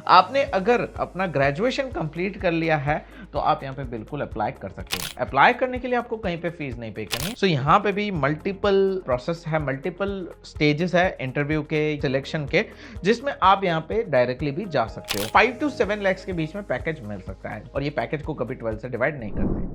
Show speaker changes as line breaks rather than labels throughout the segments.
आपने अगर अपना ग्रेजुएशन कंप्लीट कर लिया है तो आप यहाँ पे बिल्कुल अप्लाई कर सकते हो। अप्लाई करने के लिए आपको कहीं पे फीस नहीं पे करनी। सो यहाँ पे भी मल्टीपल प्रोसेस है, मल्टीपल स्टेजेस है इंटरव्यू के, सिलेक्शन के, जिसमें आप यहाँ पे डायरेक्टली भी जा सकते हो। 5 to 7 lakhs के बीच में पैकेज मिल सकता है और ये पैकेज को कभी 12 से डिवाइड नहीं करते।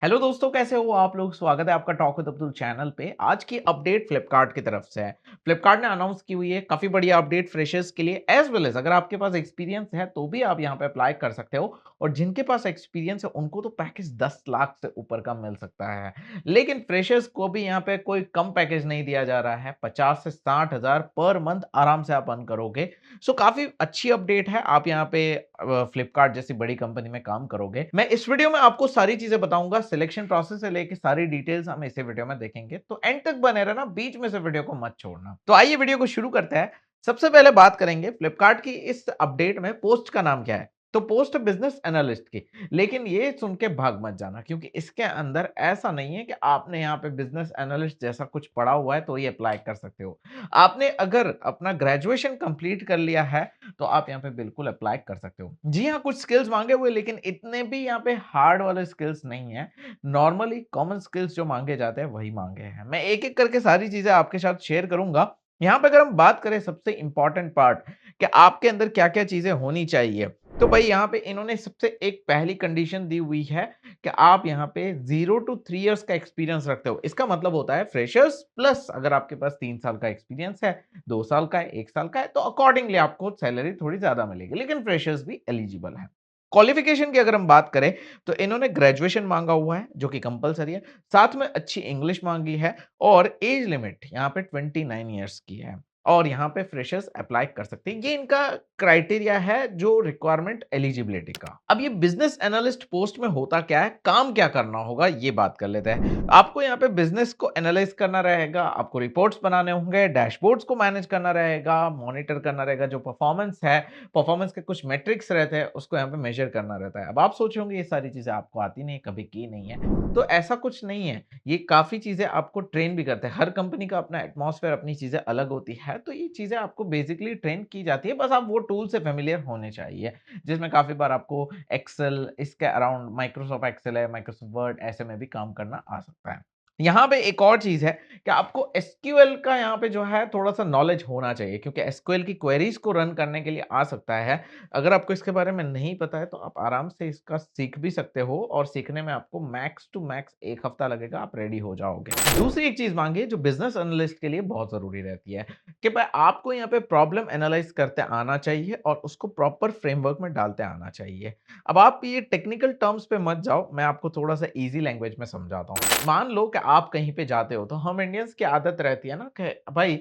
हेलो दोस्तों, कैसे हो आप लोग। स्वागत है आपका टॉक विद अब्दुल चैनल पे। आज की अपडेट फ्लिपकार्ट की तरफ से है। फ्लिपकार्ट ने अनाउंस की हुई है काफी बढ़िया अपडेट फ्रेशर्स के लिए, एज वेल एज अगर आपके पास एक्सपीरियंस है तो भी आप यहाँ पे अप्लाई कर सकते हो। और जिनके पास एक्सपीरियंस है उनको तो पैकेज 10 लाख से ऊपर का मिल सकता है। लेकिन फ्रेशर्स को भी यहाँ पे कोई कम पैकेज नहीं दिया जा रहा है। 50 से 60 हजार पर मंथ आराम से आप अर्न करोगे। सो काफी अच्छी अपडेट है। आप यहाँ पे फ्लिपकार्ट जैसी बड़ी कंपनी में काम करोगे। मैं इस वीडियो में आपको सारी चीजें बताऊंगा, सिलेक्शन प्रोसेस से लेके सारी डिटेल्स हम इसी वीडियो में देखेंगे, तो एंड तक बने रहना, बीच में से वीडियो को मत छोड़ना। तो आइए वीडियो को शुरू करते हैं। सबसे पहले बात करेंगे फ्लिपकार्ट की इस अपडेट में पोस्ट का नाम क्या है। तो पोस्ट बिजनेस एनालिस्ट की। लेकिन ये सुन के भाग मत जाना, क्योंकि इसके अंदर ऐसा नहीं है कि आपने यहाँ पे बिजनेस एनालिस्ट जैसा कुछ पढ़ा हुआ है तो ये अप्लाई कर सकते हो। आपने अगर अपना ग्रेजुएशन कंप्लीट कर लिया है तो आप यहाँ पे बिल्कुल अप्लाई कर सकते हो। जी हाँ, कुछ स्किल्स मांगे हुए, लेकिन इतने भी यहाँ पे हार्ड वाले स्किल्स नहीं है। नॉर्मली कॉमन स्किल्स जो मांगे जाते हैं वही मांगे हैं। मैं एक एक करके सारी चीजें आपके साथ शेयर करूंगा। यहाँ पे अगर हम बात करें सबसे इंपॉर्टेंट पार्ट कि आपके अंदर क्या क्या चीजें होनी चाहिए, तो भाई यहाँ पे इन्होंने सबसे एक पहली कंडीशन दी हुई है कि आप यहाँ पे 0 to 3 years का एक्सपीरियंस रखते हो। इसका मतलब होता है फ्रेशर्स प्लस अगर आपके पास 3 साल का एक्सपीरियंस है, 2 साल का है, 1 साल का है, तो अकॉर्डिंगली आपको सैलरी थोड़ी ज्यादा मिलेगी। लेकिन फ्रेशर्स भी एलिजिबल है। क्वालिफिकेशन की अगर हम बात करें तो इन्होंने ग्रेजुएशन मांगा हुआ है जो कि कंपलसरी है, साथ में अच्छी इंग्लिश मांगी है और एज लिमिट यहाँ पे 29 ईयर्स की है। और यहाँ पे फ्रेशर्स अप्लाई कर सकते हैं। ये इनका क्राइटेरिया है जो रिक्वायरमेंट एलिजिबिलिटी का। अब ये बिजनेस एनालिस्ट पोस्ट में होता क्या है, काम क्या करना होगा, ये बात कर लेते हैं। आपको यहाँ पे बिजनेस को एनालाइज करना रहेगा, आपको रिपोर्ट्स बनाने होंगे, डैशबोर्ड्स को मैनेज करना रहेगा, मॉनिटर करना रहेगा, जो परफॉर्मेंस है, परफॉर्मेंस के कुछ मेट्रिक्स रहते हैं उसको यहाँ पे मेजर करना रहता है। अब आप सोचोगे ये सारी चीजें आपको आती नहीं, कभी की नहीं है, तो ऐसा कुछ नहीं है। ये काफी चीजें आपको ट्रेन भी करते हैं। हर कंपनी का अपना एटमॉस्फेयर, अपनी चीजें अलग होती है, तो ये चीजें आपको बेसिकली ट्रेन की जाती है। बस आप वो टूल से फेमिलियर होने चाहिए, जिसमें काफी बार आपको एक्सेल, इसके अराउंड माइक्रोसॉफ्ट एक्सेल है, माइक्रोसॉफ्ट वर्ड, ऐसे में भी काम करना आ सकता है। यहाँ पे एक और चीज है कि आपको एसक्यूएल का यहाँ पे जो है थोड़ा-सा नॉलेज होना चाहिए, क्योंकि एसक्यूएल की क्वेरीज को रन करने के लिए आ सकता है। अगर आपको इसके बारे में नहीं पता है तो आप आराम से इसका सीख भी सकते हो और सीखने में आपको मैक्स टू मैक्स 1 हफ्ता लगेगा, आप रेडी हो जाओगे। दूसरी एक चीज़ माँगी जो बिज़नेस एनालिस्ट के लिए बहुत ज़रूरी रहती है कि भाई आपको यहाँ पे प्रॉब्लम एनालाइज़ करते आना चाहिए और उसको प्रॉपर फ्रेमवर्क में डालते आना चाहिए। अब आप ये टेक्निकल टर्म्स पे मत जाओ, मैं आपको थोड़ा-सा ईज़ी लैंग्वेज में समझाता हूँ। मान लो कि आप कहीं पे जाते हो, तो हम इंडियंस की आदत रहती है ना कि भाई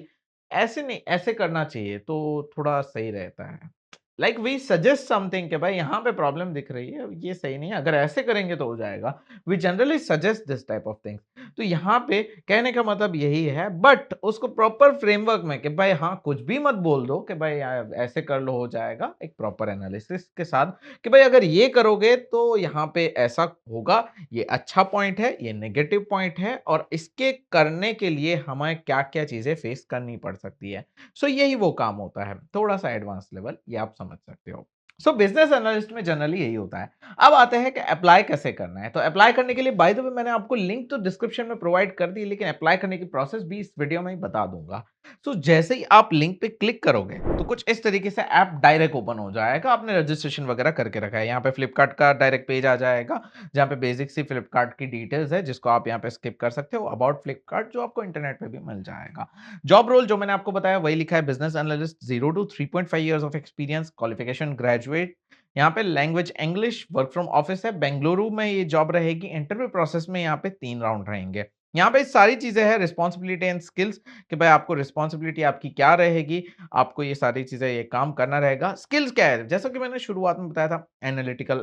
ऐसे नहीं, ऐसे करना चाहिए तो थोड़ा सही रहता है। लाइक वी सजेस्ट समथिंग कि भाई यहाँ पे प्रॉब्लम दिख रही है, ये सही नहीं है, अगर ऐसे करेंगे तो हो जाएगा। We generally suggest this type of things. तो यहाँ पे कहने का मतलब यही है, बट उसको प्रॉपर फ्रेमवर्क में कि भाई हाँ, कुछ भी मत बोल दो कि भाई ऐसे कर लो हो जाएगा, एक प्रॉपर एनालिसिस के साथ कि भाई अगर ये करोगे तो यहाँ पे ऐसा होगा, ये अच्छा पॉइंट है, ये नेगेटिव पॉइंट है और इसके करने के लिए हमें क्या-क्या चीज़ें फेस करनी पड़ सकती है। सो यही वो काम होता है, थोड़ा-सा एडवांस लेवल, ये आप समझ सकते हो। सो बिज़नेस एनालिस्ट में जनरली यही होता है। अब आते हैं कि अप्लाई कैसे करना है। तो अप्लाई करने के लिए बाय द वे मैंने आपको लिंक तो डिस्क्रिप्शन में प्रोवाइड कर दी, लेकिन अप्लाई करने की प्रोसेस भी इस वीडियो में ही बता दूँगा। सो जैसे ही आप लिंक पे क्लिक करोगे तो कुछ इस तरीके से ऐप डायरेक्ट ओपन हो जाएगा। आपने रजिस्ट्रेशन वगैरह करके रखा है, यहाँ पे फ्लिपकार्ट का डायरेक्ट पेज आ जाएगा, जहाँ पे बेसिक सी फ्लिपकार्ट की डिटेल्स है जिसको आप यहाँ पे स्किप कर सकते हो। अबाउट फ्लिपकार्ट जो आपको इंटरनेट पे भी मिल जाएगा। जॉब रोल जो मैंने आपको बताया वही लिखा है, business analyst, 0 to 3.5 years of experience, qualification graduate. यहाँ पे language English, work from office है, बेंगलुरु में ये जॉब रहेगी। इंटरव्यू प्रोसेस में यहाँ पे 3 राउंड रहेंगे। यहाँ पे सारी चीजें हैं, रिस्पॉन्सिबिलिटी एंड स्किल्स कि भाई आपको रिस्पॉन्सिबिलिटी आपकी क्या रहेगी, आपको ये सारी चीजें ये काम करना रहेगा। स्किल्स क्या है, जैसा कि मैंने शुरुआत में बताया था, analytical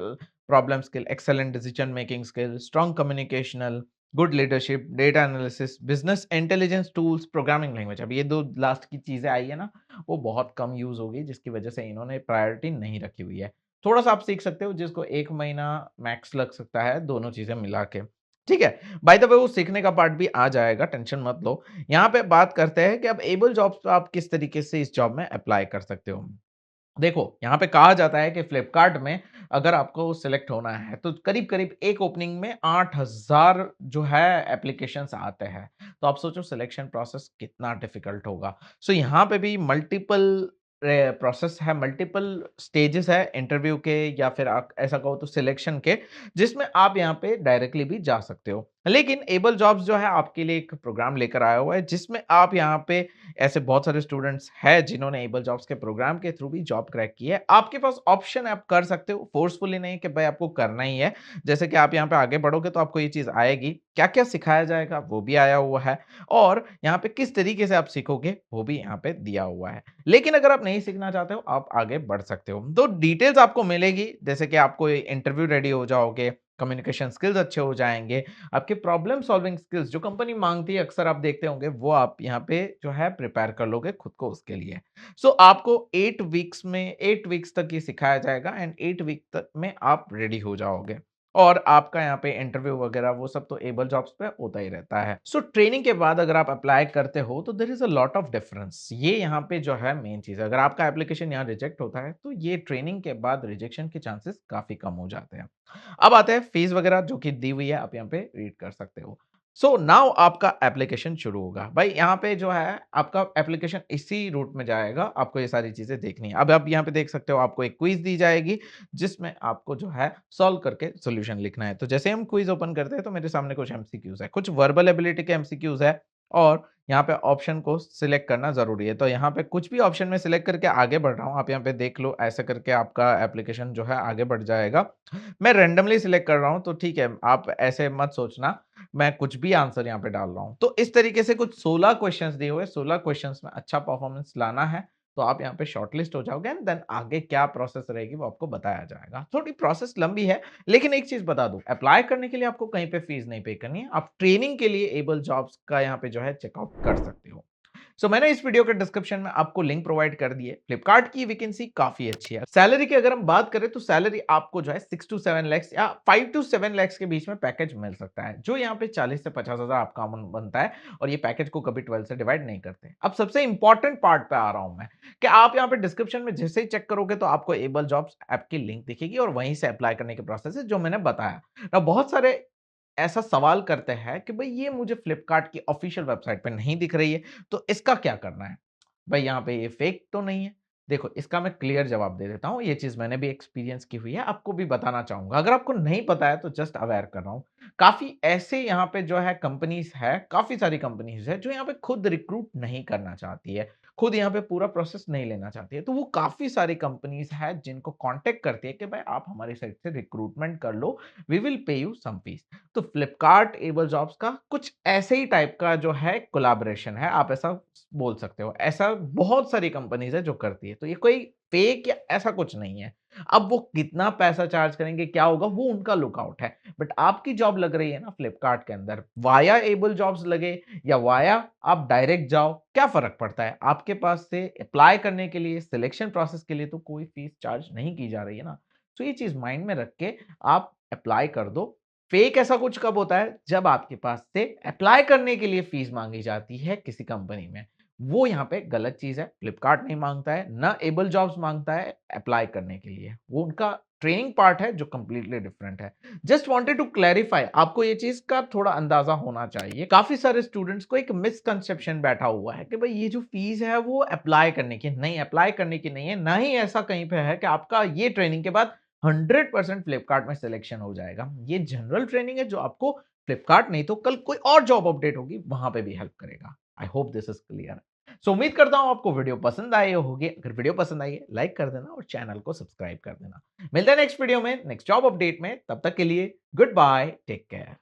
problem skill, excellent decision making skill, strong communicational, good leadership, data analysis, business intelligence tools, programming language. अब ये दो लास्ट की चीजें आई है ना, वो बहुत कम यूज होगी, जिसकी वजह से इन्होंने प्रायोरिटी नहीं रखी हुई है। थोड़ा सा आप सीख सकते हो, जिसको 1 महीना मैक्स लग सकता है दोनों चीजें मिला के। ठीक है? बाय द वे वो सीखने का पार्ट भी आ जाएगा, टेंशन मत लो। यहाँ पे बात करते हैं कि अब एबल जॉब्स पे आप किस तरीके से इस जॉब में अप्लाई कर सकते हो। देखो, यहाँ पे कहा जाता है कि फ्लिपकार्ट में अगर आपको सिलेक्ट होना है, तो करीब-करीब एक ओपनिंग में 8000 जो है एप्लीकेशंस आते हैं। तो आप सोचो सिलेक्शन प्रोसेस कितना डिफिकल्ट होगा। सो यहाँ पे भी मल्टीपल प्रोसेस है, मल्टीपल स्टेजेस है इंटरव्यू के या फिर आप ऐसा कहो तो सिलेक्शन के, जिसमें आप यहाँ पे डायरेक्टली भी जा सकते हो। लेकिन एबल जॉब्स जो है आपके लिए एक प्रोग्राम लेकर आया हुआ है, जिसमें आप यहाँ पे ऐसे बहुत सारे स्टूडेंट्स हैं जिन्होंने एबल जॉब्स के प्रोग्राम के थ्रू भी जॉब क्रैक की है। आपके पास ऑप्शन है, आप कर सकते हो, फोर्सफुली नहीं कि भाई आपको करना ही है। जैसे कि आप यहाँ पे आगे बढ़ोगे तो आपको ये चीज़ आएगी, क्या-क्या सिखाया जाएगा वो भी आया हुआ है और यहाँ पे किस तरीके से आप सीखोगे वो भी यहाँ पे दिया हुआ है। लेकिन अगर आप नहीं सीखना चाहते हो, आप आगे बढ़ सकते हो। तो डिटेल्स आपको मिलेगी, जैसे कि आपको इंटरव्यू रेडी हो जाओगे, कम्युनिकेशन स्किल्स अच्छे हो जाएँगे, आपके प्रॉब्लम सॉल्विंग स्किल्स जो कंपनी माँगती है अक्सर आप देखते होंगे वो आप यहाँ पे जो है प्रिपेयर कर लोगे खुद को उसके लिए। सो आपको 8 वीक्स तक ये सिखाया जाएगा एंड 8 वीक तक में आप रेडी हो जाओगे। और आपका यहाँ पे इंटरव्यू वगैरह वो सब तो एबल जॉब्स पे होता ही रहता है। सो ट्रेनिंग के बाद अगर आप अप्लाई करते हो तो there is a lot of difference. ये यहाँ पे जो है मेन चीज़ है। अगर आपका एप्लीकेशन यहाँ रिजेक्ट होता है तो ये ट्रेनिंग के बाद रिजेक्शन के चांसेस काफ़ी कम हो जाते हैं। अब आते हैं फीस वगैरह जो कि दी हुई है, आप यहाँ पे रीड कर सकते हो। सो नाउ आपका एप्लीकेशन शुरू होगा। भाई यहाँ पे जो है आपका एप्लीकेशन इसी रूट में जाएगा, आपको ये सारी चीज़ें देखनी है। अब आप यहाँ पे देख सकते हो आपको एक क्विज़ दी जाएगी, जिसमें आपको जो है सॉल्व करके सॉल्यूशन लिखना है। तो जैसे हम क्विज़ ओपन करते हैं तो मेरे सामने कुछ एमसीक्यूज़ है, कुछ वर्बल एबिलिटी के एमसीक्यूज़ है और यहाँ पे ऑप्शन को सिलेक्ट करना ज़रूरी है। तो यहाँ पे कुछ भी ऑप्शन में सिलेक्ट करके आगे बढ़ रहा हूँ, आप यहाँ पे देख लो ऐसे करके आपका एप्लीकेशन जो है आगे बढ़ जाएगा। मैं रैंडमली सिलेक्ट कर रहा हूँ, तो ठीक है, आप ऐसे मत सोचना, मैं कुछ भी आंसर यहाँ पे डाल रहा हूँ। तो इस तरीके से कुछ 16 क्वेश्चंस दिए हुए, 16 क्वेश्चंस में अच्छा परफॉर्मेंस लाना है, तो आप यहाँ पे शॉर्टलिस्ट हो जाओगे एंड देन आगे क्या प्रोसेस रहेगी वो आपको बताया जाएगा। थोड़ी प्रोसेस लंबी है, लेकिन एक चीज़ बता दूँ, अप्लाई करने के लिए आपको कहीं पे फीस नहीं पे करनी है। आप ट्रेनिंग के लिए एबल जॉब्स का यहाँ पे जो है चेकआउट कर सकते हो। मैंने इस वीडियो के डिस्क्रिप्शन में आपको लिंक प्रोवाइड कर दी है। फ्लिपकार्ट की वैकेंसी काफी अच्छी है। सैलरी की अगर हम बात करें तो सैलरी आपको जो है 6 टू 7 लाख या 5 टू 7 लाख के बीच में पैकेज मिल सकता है, जो यहाँ पे 40 से 50 हजार आपका अमाउंट बनता है और ये पैकेज को कभी 12 से डिवाइड नहीं करते। अब सबसे इंपॉर्टेंट पार्ट पे आ रहा हूं मैं कि आप यहाँ पे डिस्क्रिप्शन में जैसे ही चेक करोगे तो आपको एबल जॉब्स ऐप की लिंक दिखेगी और वहीं से अप्लाई करने के प्रोसेस है जो मैंने बताया। ना बहुत सारे ऐसा सवाल करते हैं कि भाई ये मुझे फ्लिपकार्ट की ऑफिशियल वेबसाइट पे नहीं दिख रही है, तो इसका क्या करना है? भाई यहाँ पे ये फेक तो नहीं है? देखो, इसका मैं क्लियर जवाब दे देता हूँ। ये चीज़ मैंने भी एक्सपीरियंस की हुई है, आपको भी बताना चाहूँगा। अगर आपको नहीं पता है तो जस्ट अवेयर कर रहा हूँ। काफ़ी ऐसे यहाँ पे जो है कंपनीज़ है, काफ़ी सारी कंपनीज़ है जो यहाँ पे खुद रिक्रूट नहीं करना चाहती है। खुद यहाँ पे पूरा प्रोसेस नहीं लेना चाहती है। तो वो काफ़ी सारी कंपनीज़ है जिनको कॉन्टैक्ट करती है कि भाई आप हमारी साइड से रिक्रूटमेंट कर लो, we will pay you some fees. तो फ्लिपकार्ट एबल जॉब्स का कुछ ऐसे ही टाइप का जो है कोलैबोरेशन है, आप ऐसा बोल सकते हो। ऐसा बहुत सारी कंपनीज़ है जो करती है, तो ये कोई फेक या ऐसा कुछ नहीं है। अब वो कितना पैसा चार्ज करेंगे, क्या होगा, वो उनका लुकआउट है। बट आपकी जॉब लग रही है ना फ्लिपकार्ट के अंदर, वाया एबल जॉब्स लगे या वाया आप डायरेक्ट जाओ, क्या फ़र्क पड़ता है? आपके पास से अप्लाई करने के लिए, सिलेक्शन प्रोसेस के लिए तो कोई फीस चार्ज नहीं की जा रही है ना। तो ये चीज़ माइंड में रख के आप अप्लाई कर दो। फेक ऐसा कुछ कब होता है? जब आपके पास से अप्लाई करने के लिए फीस माँगी जाती है किसी कंपनी में। वो यहाँ पे गलत चीज़ है। फ्लिपकार्ट नहीं माँगता है, ना एबल जॉब्स माँगता है अप्लाई करने के लिए। वो उनका ट्रेनिंग पार्ट है जो कंप्लीटली डिफरेंट है। जस्ट वांटेड टू क्लैरिफाई, आपको ये चीज़ का थोड़ा अंदाज़ा होना चाहिए। काफ़ी सारे स्टूडेंट्स को एक मिसकंसेप्शन बैठा हुआ है कि भई ये जो फीस है वो अप्लाई करने की है। नहीं, अप्लाई करने की नहीं है। ना ही ऐसा कहीं पे है कि आपका ये ट्रेनिंग के बाद 100% फ्लिपकार्ट में सिलेक्शन हो जाएगा। ये जनरल ट्रेनिंग है जो आपको फ्लिपकार्ट नहीं तो कल कोई और जॉब अपडेट होगी वहाँ पे भी हेल्प करेगा। I hope this is clear. उम्मीद करता हूँ आपको वीडियो पसंद आई होगी। अगर वीडियो पसंद आई है लाइक कर देना और चैनल को सब्सक्राइब कर देना। मिलते हैं नेक्स्ट वीडियो में, नेक्स्ट जॉब अपडेट में। तब तक के लिए गुड बाय, टेक केयर।